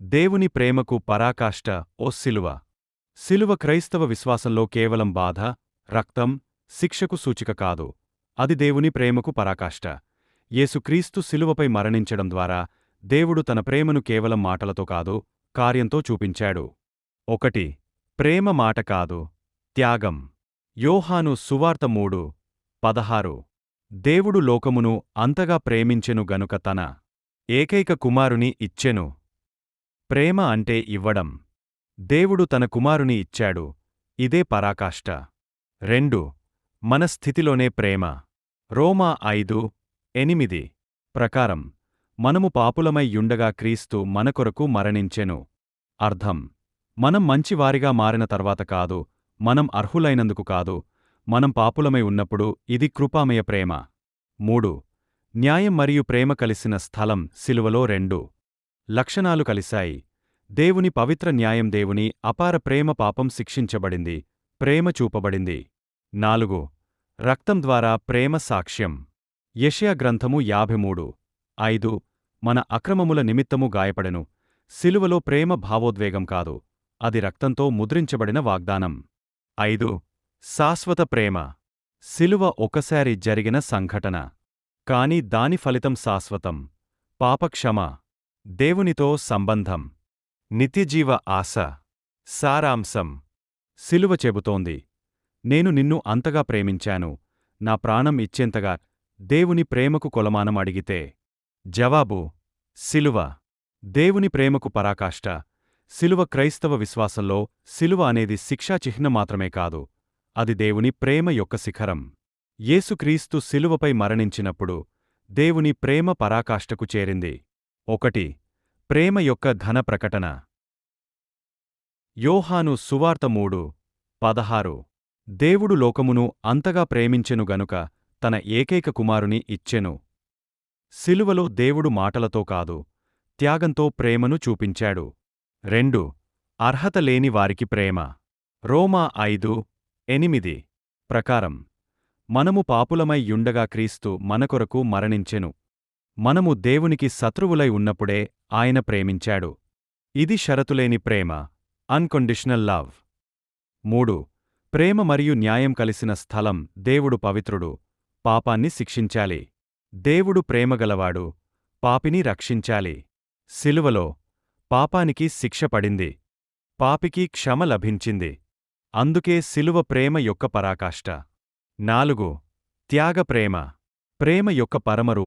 దేవుని ప్రేమకు పరాకాష్ట ఓ శిలువ. శిలువ క్రైస్తవ విశ్వాసంలో కేవలం బాధ, రక్తం, శిక్షకు సూచిక కాదు. అది దేవుని ప్రేమకు పరాకాష్ట. యేసుక్రీస్తు శిలువపై మరణించడం ద్వారా దేవుడు తన ప్రేమను కేవలం మాటలతో కాదు, కార్యంతో చూపించాడు. 1. ప్రేమ మాట కాదు, త్యాగం. యోహాను సువార్త 3:16. దేవుడు లోకమును అంతగా ప్రేమించెను గనుక తన ఏకైక కుమారుని ఇచ్చెను. ప్రేమ అంటే ఇవ్వడం. దేవుడు తన కుమారుని ఇచ్చాడు. ఇదే పరాకాష్ట. 2. మన స్థితిలోనే ప్రేమ. రోమా 5:8 ప్రకారం మనము పాపులమై యుండగా క్రీస్తు మన కొరకు మరణించెను. అర్థం: మనం మంచివారిగా మారిన తర్వాత కాదు, మనం అర్హులైనందుకు కాదు, మనం పాపులమై ఉన్నప్పుడు. ఇది కృపామయ ప్రేమ. 3. న్యాయం మరియు ప్రేమ కలిసిన స్థలం. శిలువలో 2 లక్షణాలు కలిశాయి. దేవుని పవిత్ర న్యాయం, దేవుని అపార ప్రేమ. పాపం శిక్షించబడింది, ప్రేమ చూపబడింది. 4. రక్తం ద్వారా ప్రేమ. సాక్ష్యం. యెషయా గ్రంథము 53:5. మన అక్రమముల నిమిత్తము గాయపడెను. శిలువలో ప్రేమ భావోద్వేగం కాదు, అది రక్తంతో ముద్రించబడిన వాగ్దానం. 5. శాశ్వత ప్రేమ. శిలువ ఒకసారి జరిగిన సంఘటన, కాని దాని ఫలితం శాశ్వతం. పాపక్షమ, దేవునితో సంబంధం, నిత్యజీవ ఆశ. సారాంశం: శిలువ చెబుతోంది, నేను నిన్ను అంతగా ప్రేమించాను, నా ప్రాణం ఇచ్చేంతగా. దేవుని ప్రేమకు కొలమానం అడిగితే జవాబు: శిలువ. దేవుని ప్రేమకు పరాకాష్ట. శిలువ క్రైస్తవ విశ్వాసంలో శిలువ అనేది శిక్షా చిహ్నం మాత్రమే కాదు, అది దేవుని ప్రేమ యొక్క శిఖరం. యేసుక్రీస్తు శిలువపై మరణించినప్పుడు దేవుని ప్రేమ పరాకాష్ఠకు చేరింది. 1. ప్రేమ యొక్క ఘన ప్రకటన. యోహాను సువార్త 3:16. దేవుడు లోకమును అంతగా ప్రేమించెను గనుక తన ఏకైక కుమారుని ఇచ్చెను. శిలువలో దేవుడు మాటలతో కాదు, త్యాగంతో ప్రేమను చూపించాడు. 2. అర్హత లేని వారికి ప్రేమ. రోమా 5:8 ప్రకారం మనము పాపులమై యుండగా క్రీస్తు మన కొరకు మరణించెను. మనము దేవునికి శత్రువులై ఉన్నప్పుడే ఆయన ప్రేమించాడు. ఇది షరతులేని ప్రేమ, అన్కండిషనల్ లవ్. 3. ప్రేమ మరియు న్యాయం కలిసిన స్థలం. దేవుడు పవిత్రుడు, పాపాన్ని శిక్షించాలి. దేవుడు ప్రేమగలవాడు, పాపిని రక్షించాలి. శిలువలో పాపానికి శిక్ష పడింది, పాపికి క్షమ లభించింది. అందుకే శిలువ ప్రేమ యొక్క పరాకాష్ట. 4. త్యాగ ప్రేమ. ప్రేమ యొక్క పరమరూపం.